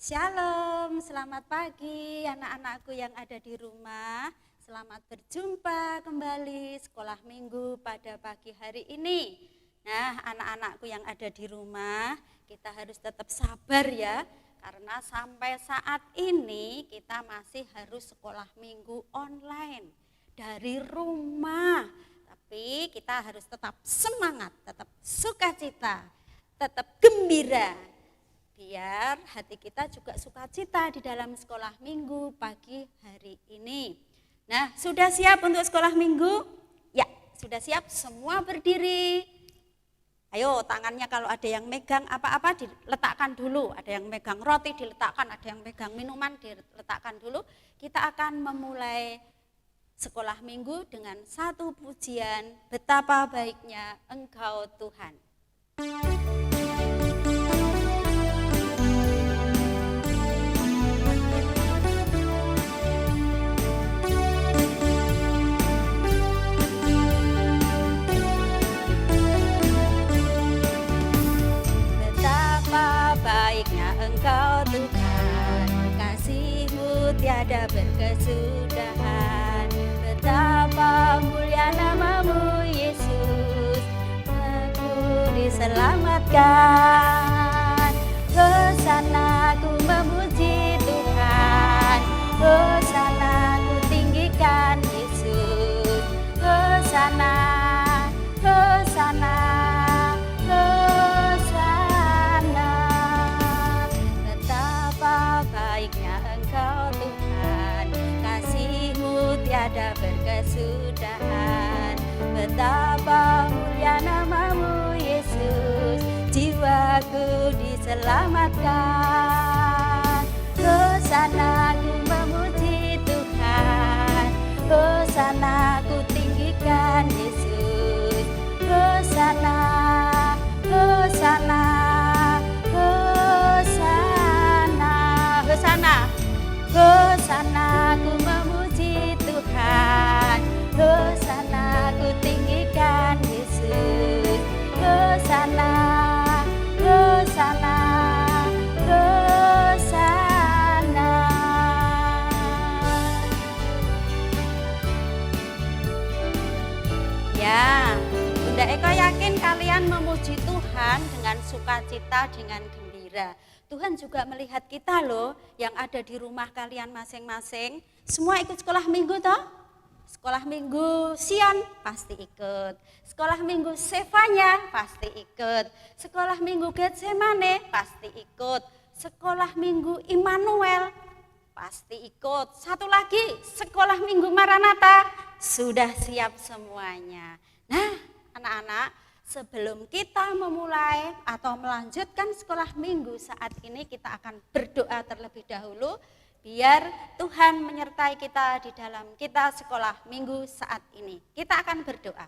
Shalom, selamat pagi anak-anakku yang ada di rumah. Selamat berjumpa kembali sekolah minggu pada pagi hari ini. Nah, anak-anakku yang ada di rumah, kita harus tetap sabar ya. Karena sampai saat ini kita masih harus sekolah minggu online dari rumah. Tapi kita harus tetap semangat, tetap sukacita, tetap gembira. Biar hati kita juga sukacita di dalam sekolah minggu pagi hari ini. Nah, sudah siap untuk sekolah minggu? Ya, sudah siap, semua berdiri. Ayo, tangannya kalau ada yang megang apa-apa diletakkan dulu. Ada yang megang roti diletakkan, ada yang megang minuman diletakkan dulu. Kita akan memulai sekolah minggu dengan satu pujian, betapa baiknya Engkau Tuhan. Baiknya Engkau Tuhan, kasih-Mu tiada berkesudahan. Betapa mulia nama-Mu Yesus, aku diselamatkan. Hosana ku memuji Tuhan, Hosana ku tinggikan Yesus. Hosana, Hosana. Tiada berkesudahan, betapa mulia nama-Mu Yesus, jiwaku diselamatkan. Hosana ku memuji Tuhan, Hosana ku tinggikan Yesus. Hosana, Hosana, Hosana, Hosana, Hosana ku memuji Tuhan, Hosana ku tinggikan Yesus. Hosana, Hosana, Hosana. Ya, Bunda Eko yakin kalian memuji Tuhan dengan sukacita, dengan gembira. Tuhan juga melihat kita loh yang ada di rumah kalian masing-masing. Semua ikut sekolah minggu toh? Sekolah minggu Sion pasti ikut. Sekolah minggu Sevanya pasti ikut. Sekolah minggu Getsemane pasti ikut. Sekolah minggu Immanuel pasti ikut. Satu lagi, sekolah minggu Maranatha sudah siap semuanya. Nah, anak-anak, sebelum kita memulai atau melanjutkan sekolah minggu saat ini, kita akan berdoa terlebih dahulu biar Tuhan menyertai kita di dalam kita sekolah minggu saat ini. Kita akan berdoa.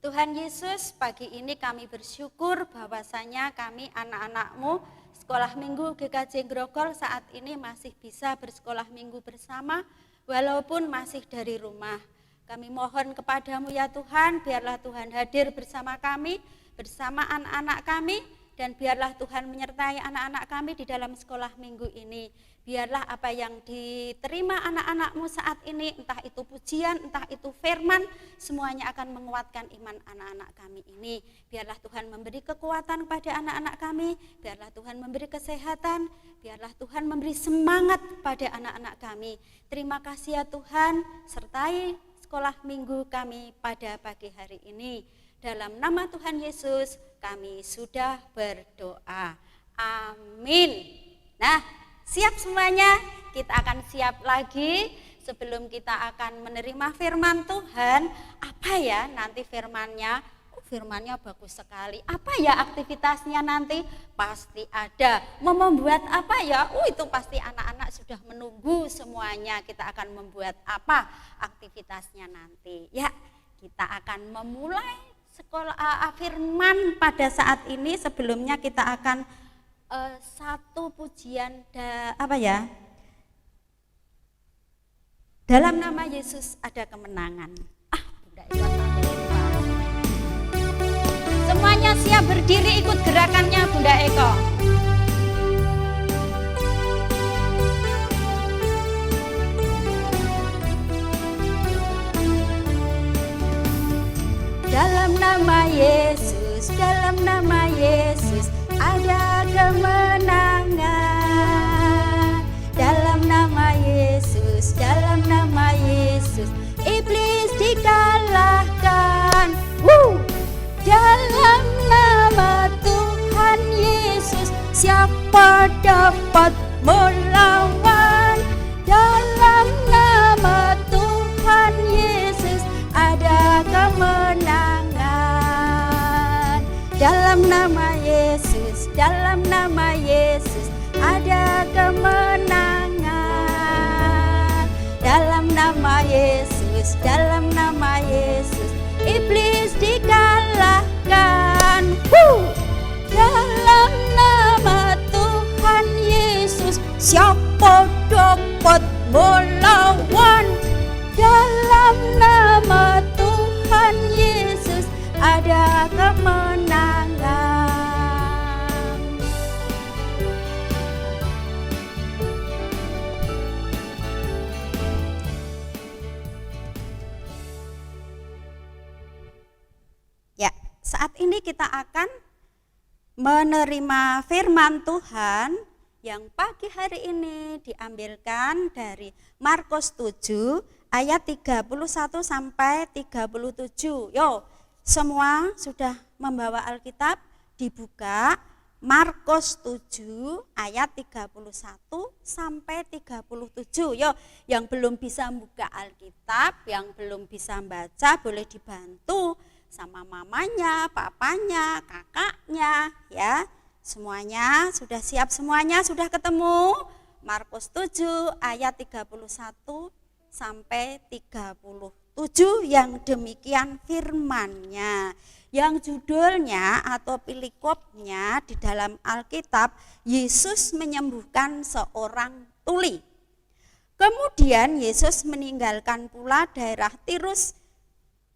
Tuhan Yesus, pagi ini kami bersyukur bahwasanya kami anak-anak-Mu sekolah minggu GKJ Grogol saat ini masih bisa bersekolah minggu bersama walaupun masih dari rumah. Kami mohon kepadamu ya Tuhan, biarlah Tuhan hadir bersama kami, bersama anak-anak kami, dan biarlah Tuhan menyertai anak-anak kami di dalam sekolah minggu ini. Biarlah apa yang diterima anak-anak-Mu saat ini, entah itu pujian, entah itu firman, semuanya akan menguatkan iman anak-anak kami ini. Biarlah Tuhan memberi kekuatan kepada anak-anak kami, biarlah Tuhan memberi kesehatan, biarlah Tuhan memberi semangat pada anak-anak kami. Terima kasih ya Tuhan, sertai sekolah minggu kami pada pagi hari ini. Dalam nama Tuhan Yesus kami sudah berdoa. Amin. Nah, siap semuanya? Kita akan siap lagi sebelum kita akan menerima firman Tuhan. Apa ya nanti firmannya? Firmannya bagus sekali. Apa ya aktivitasnya nanti? Pasti ada. Mau membuat apa ya? Itu pasti anak-anak sudah menunggu semuanya. Kita akan membuat apa aktivitasnya nanti. Ya, kita akan memulai sekolah firman pada saat ini. Sebelumnya kita akan satu pujian dalam nama Yesus ada kemenangan. Bunda Eka sampai lupa. Semuanya siap berdiri ikut gerakannya Bunda Eko. siapa dapat melawan? Dalam nama Tuhan Yesus ada kemenangan. Dalam nama Yesus, dalam nama Yesus ada kemenangan. Dalam nama Yesus, dalam nama Yesus iblis dikalahkan. Dalam nama Tuhan Yesus siapa dapat melawan? Dalam nama Tuhan Yesus ada kemenangan. Ya, saat ini kita akan menerima firman Tuhan yang pagi hari ini diambilkan dari Markus 7 ayat 31 sampai 37. Yo, semua sudah membawa Alkitab, dibuka Markus 7 ayat 31 sampai 37. Yo, yang belum bisa membuka Alkitab, yang belum bisa membaca boleh dibantu sama mamanya, papanya, kakaknya, ya. Semuanya sudah siap, semuanya sudah ketemu. Markus 7 ayat 31 sampai 37 yang demikian firman-Nya. Yang judulnya atau pilikopnya di dalam Alkitab, Yesus menyembuhkan seorang tuli. Kemudian Yesus meninggalkan pula daerah Tirus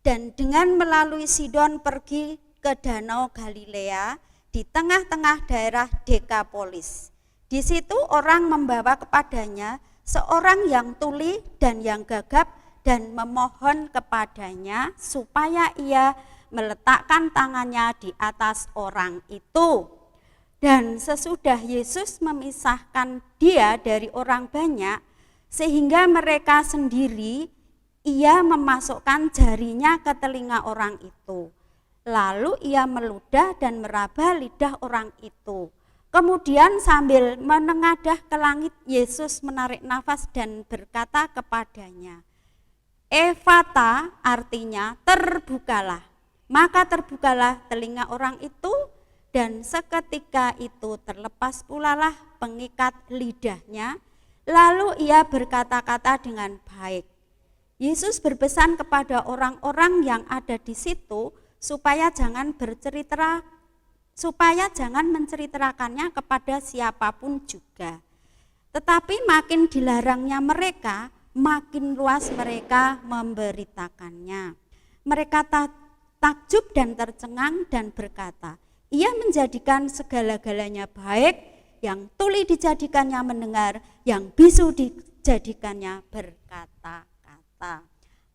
dan dengan melalui Sidon pergi ke Danau Galilea di tengah-tengah daerah Dekapolis. Di situ orang membawa kepadanya seorang yang tuli dan yang gagap dan memohon kepadanya supaya ia meletakkan tangannya di atas orang itu. Dan sesudah Yesus memisahkan dia dari orang banyak sehingga mereka sendiri, ia memasukkan jarinya ke telinga orang itu. Lalu ia meludah dan meraba lidah orang itu. Kemudian sambil menengadah ke langit, Yesus menarik nafas dan berkata kepadanya, Efata, artinya terbukalah. Maka terbukalah telinga orang itu, dan seketika itu terlepas pulalah pengikat lidahnya. Lalu ia berkata-kata dengan baik. Yesus berpesan kepada orang-orang yang ada di situ supaya jangan menceritakannya kepada siapapun juga. Tetapi makin dilarangnya mereka, makin luas mereka memberitakannya. Mereka takjub dan tercengang dan berkata, ia menjadikan segala-galanya baik, yang tuli dijadikannya mendengar, yang bisu dijadikannya berkata.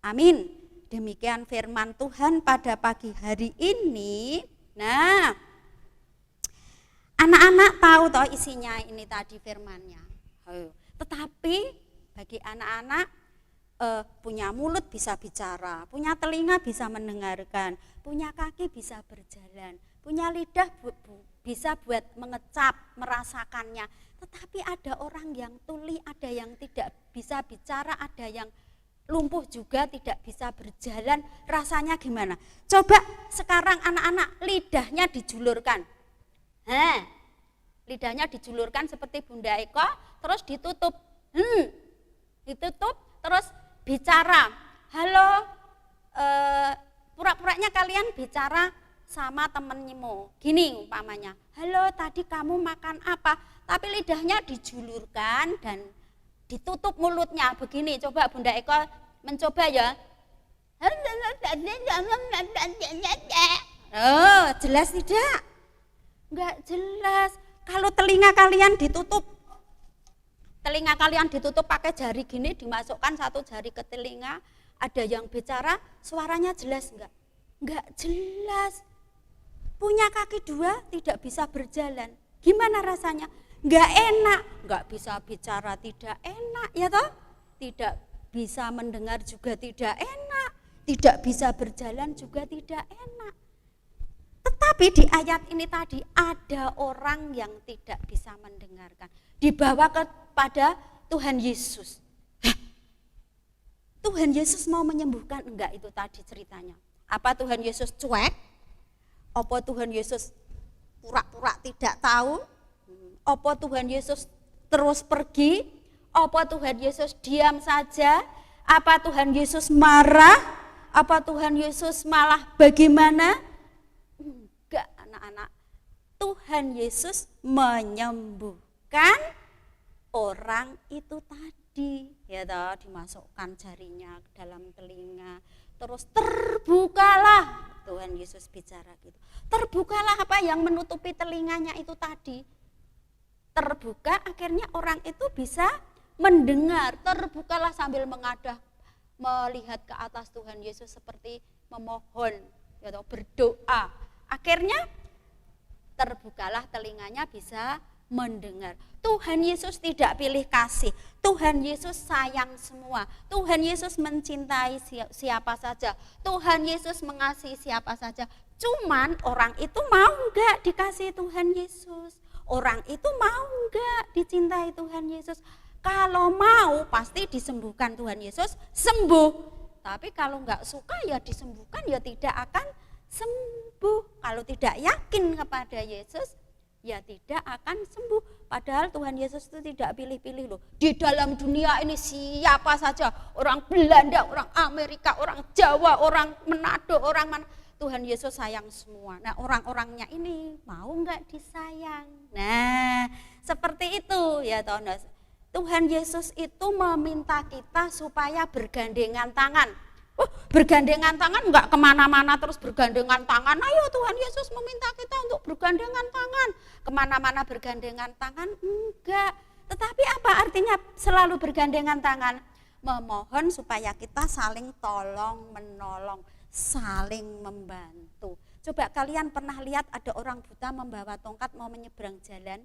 Amin. Demikian firman Tuhan pada pagi hari ini. Nah, anak-anak tahu toh isinya ini tadi firmannya. Tetapi bagi anak-anak punya mulut bisa bicara, punya telinga bisa mendengarkan, punya kaki bisa berjalan, punya lidah bisa buat mengecap, merasakannya. Tetapi ada orang yang tuli, ada yang tidak bisa bicara, ada yang lumpuh juga, tidak bisa berjalan. Rasanya gimana? Coba sekarang anak-anak lidahnya dijulurkan. Lidahnya dijulurkan seperti Bunda Eko, terus ditutup. Ditutup, terus bicara. Halo, pura-puranya kalian bicara sama temenmu. Gini umpamanya, halo tadi kamu makan apa? Tapi lidahnya dijulurkan dan ditutup mulutnya begini. Coba Bunda Eko mencoba ya. Oh, jelas tidak? Enggak jelas. Kalau telinga kalian ditutup, pakai jari gini, dimasukkan satu jari ke telinga, ada yang bicara, suaranya jelas enggak? Enggak jelas. Punya kaki dua tidak bisa berjalan. Gimana rasanya? Enggak enak, enggak bisa bicara tidak enak, ya toh? Tidak bisa mendengar juga tidak enak, tidak bisa berjalan juga tidak enak. Tetapi di ayat ini tadi ada orang yang tidak bisa mendengarkan. Dibawa kepada Tuhan Yesus. Tuhan Yesus mau menyembuhkan, enggak, itu tadi ceritanya. Apa Tuhan Yesus cuek? Apa Tuhan Yesus pura-pura tidak tahu? Apa Tuhan Yesus terus pergi? Apa Tuhan Yesus diam saja? Apa Tuhan Yesus marah? Apa Tuhan Yesus malah bagaimana? Enggak, anak-anak. Tuhan Yesus menyembuhkan orang itu tadi, ya toh, dimasukkan jarinya ke dalam telinga, terus terbukalah. Tuhan Yesus bicara gitu. Terbukalah apa yang menutupi telinganya itu tadi. Terbuka, akhirnya orang itu bisa mendengar. Terbukalah sambil mengadah, melihat ke atas Tuhan Yesus seperti memohon, ya toh, berdoa. Akhirnya terbukalah telinganya, bisa mendengar. Tuhan Yesus tidak pilih kasih. Tuhan Yesus sayang semua. Tuhan Yesus mencintai siapa saja. Tuhan Yesus mengasihi siapa saja. Cuman orang itu mau enggak dikasih Tuhan Yesus? Orang itu mau enggak dicintai Tuhan Yesus? Kalau mau pasti disembuhkan Tuhan Yesus, sembuh. Tapi kalau enggak suka ya disembuhkan, ya tidak akan sembuh. Kalau tidak yakin kepada Yesus, ya tidak akan sembuh. Padahal Tuhan Yesus itu tidak pilih-pilih loh. Di dalam dunia ini siapa saja, orang Belanda, orang Amerika, orang Jawa, orang Manado, orang mana, Tuhan Yesus sayang semua. Nah, orang-orangnya ini mau enggak disayang? Nah, seperti itu ya toh. Tuhan Yesus itu meminta kita supaya bergandengan tangan. Bergandengan tangan, enggak kemana-mana terus bergandengan tangan. Ayo, Tuhan Yesus meminta kita untuk bergandengan tangan. Kemana-mana bergandengan tangan, enggak. Tetapi apa artinya selalu bergandengan tangan? Memohon supaya kita saling tolong menolong, saling membantu. Coba kalian pernah lihat ada orang buta membawa tongkat mau menyeberang jalan?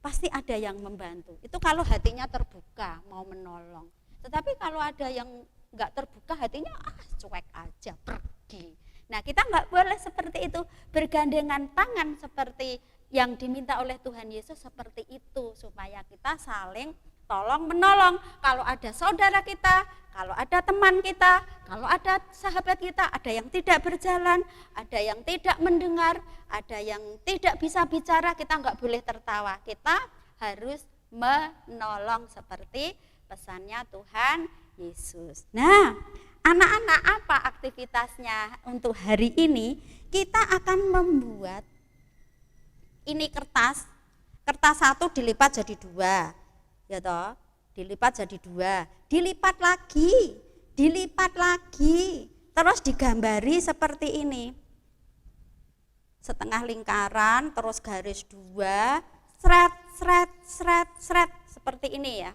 Pasti ada yang membantu. Itu kalau hatinya terbuka mau menolong. Tetapi kalau ada yang enggak terbuka hatinya, cuek aja, pergi. Nah, kita enggak boleh seperti itu, bergandengan tangan seperti yang diminta oleh Tuhan Yesus, seperti itu, supaya kita saling tolong menolong. Kalau ada saudara kita, kalau ada teman kita, kalau ada sahabat kita, ada yang tidak berjalan, ada yang tidak mendengar, ada yang tidak bisa bicara, kita enggak boleh tertawa. Kita harus menolong seperti pesannya Tuhan Yesus. Nah, anak-anak, apa aktivitasnya untuk hari ini? Kita akan membuat ini kertas satu dilipat jadi dua, ya toh, dilipat jadi dua, dilipat lagi, terus digambari seperti ini, setengah lingkaran, terus garis dua, seret, seperti ini ya.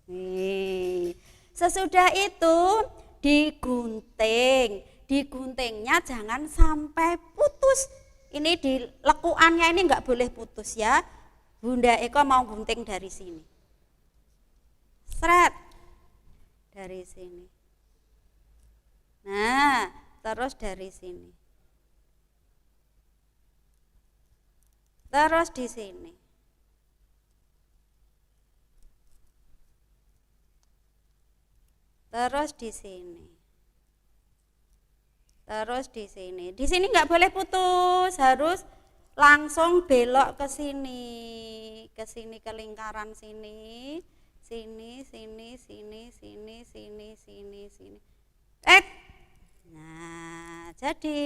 Nih. Sesudah itu diguntingnya jangan sampai putus. Ini di lekuannya ini enggak boleh putus ya. Bunda Eko mau gunting dari sini. Seret. Dari sini. Nah, terus dari sini. Terus di sini. Terus di sini. Terus di sini. Di sini enggak boleh putus, harus langsung belok ke sini. Ke sini, ke lingkaran sini. Sini. Nah, jadi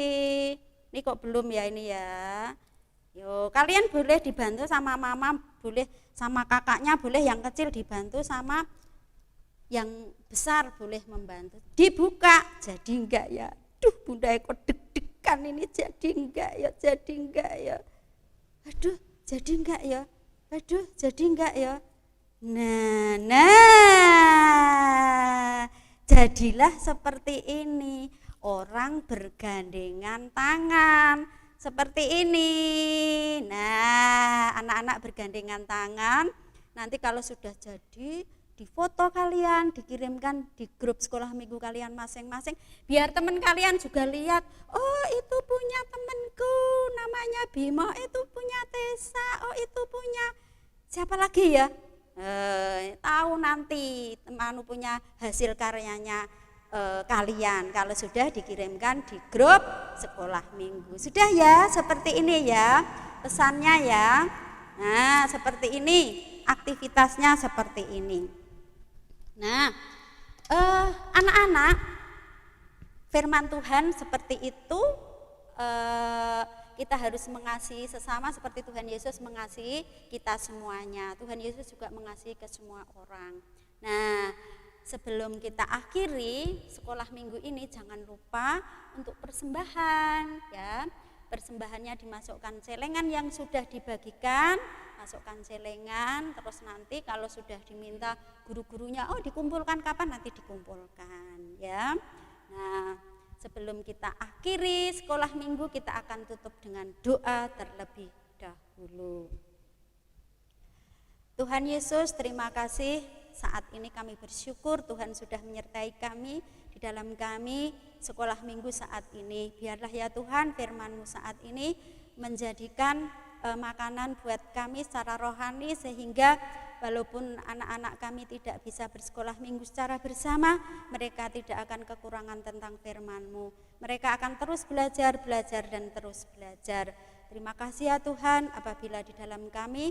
ini kok belum ya ini ya. Yo, kalian boleh dibantu sama mama, boleh sama kakaknya, boleh yang kecil dibantu sama yang besar boleh membantu. Dibuka, jadi enggak ya? Duh, Bunda Eko deg-degan ini, jadi enggak ya? Aduh, jadi enggak ya? Aduh, jadi enggak ya? Nah, jadilah seperti ini. Orang bergandengan tangan, seperti ini. Nah, anak-anak bergandengan tangan. Nanti kalau sudah jadi, difoto kalian, dikirimkan di grup sekolah minggu kalian masing-masing, biar teman kalian juga lihat, oh itu punya temanku namanya Bimo, itu punya Tessa, oh itu punya siapa lagi ya, tahu nanti teman punya hasil karyanya kalian kalau sudah dikirimkan di grup sekolah minggu. Sudah ya, seperti ini ya pesannya ya. Nah seperti ini, aktivitasnya seperti ini. Nah, anak-anak, firman Tuhan seperti itu, kita harus mengasihi sesama seperti Tuhan Yesus mengasihi kita semuanya. Tuhan Yesus juga mengasihi ke semua orang. Nah, sebelum kita akhiri sekolah minggu ini, jangan lupa untuk persembahan ya. Persembahannya dimasukkan celengan yang sudah dibagikan, masukkan celengan, terus nanti kalau sudah diminta guru-gurunya, oh dikumpulkan kapan, nanti dikumpulkan ya. Nah sebelum kita akhiri sekolah minggu, kita akan tutup dengan doa terlebih dahulu. Tuhan Yesus, terima kasih saat ini kami bersyukur Tuhan sudah menyertai kami di dalam kami sekolah minggu saat ini. Biarlah ya Tuhan firman-Mu saat ini menjadikan makanan buat kami secara rohani, sehingga walaupun anak-anak kami tidak bisa bersekolah minggu secara bersama, mereka tidak akan kekurangan tentang firman-Mu. Mereka akan terus belajar dan terus belajar. Terima kasih ya Tuhan, apabila di dalam kami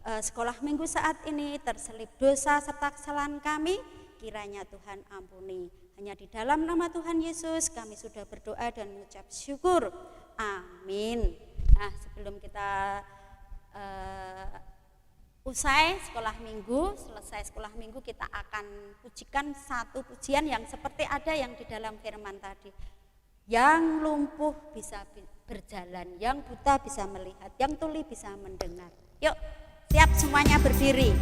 sekolah minggu saat ini terselip dosa serta kesalahan kami, kiranya Tuhan ampuni. Hanya di dalam nama Tuhan Yesus kami sudah berdoa dan mengucap syukur. Amin. Nah sebelum kita usai sekolah minggu, selesai sekolah minggu, kita akan pujikan satu pujian yang seperti ada yang di dalam firman tadi. Yang lumpuh bisa berjalan, yang buta bisa melihat, yang tuli bisa mendengar. Yuk siap semuanya berdiri.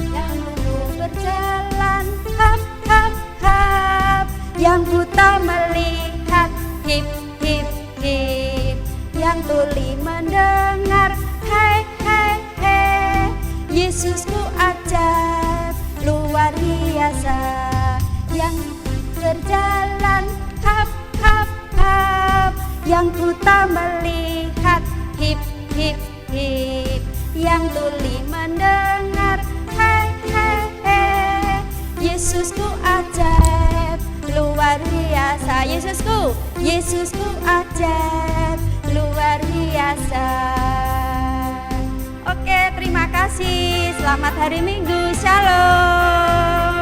Yang lumpuh berjalan, hap hap hap. Yang buta melihat, hip hip hip. Yang tuli mendengar, hai hai hai. Yesusku ajaib, luar biasa. Yang berjalan, hap hap hap. Yang buta melihat, hip hip hip. Yang tuli mendengar, hai hai hai. Yesusku ajaib, luar biasa. Yesusku ajaib, luar biasa. Oke, terima kasih. Selamat hari Minggu. Shalom.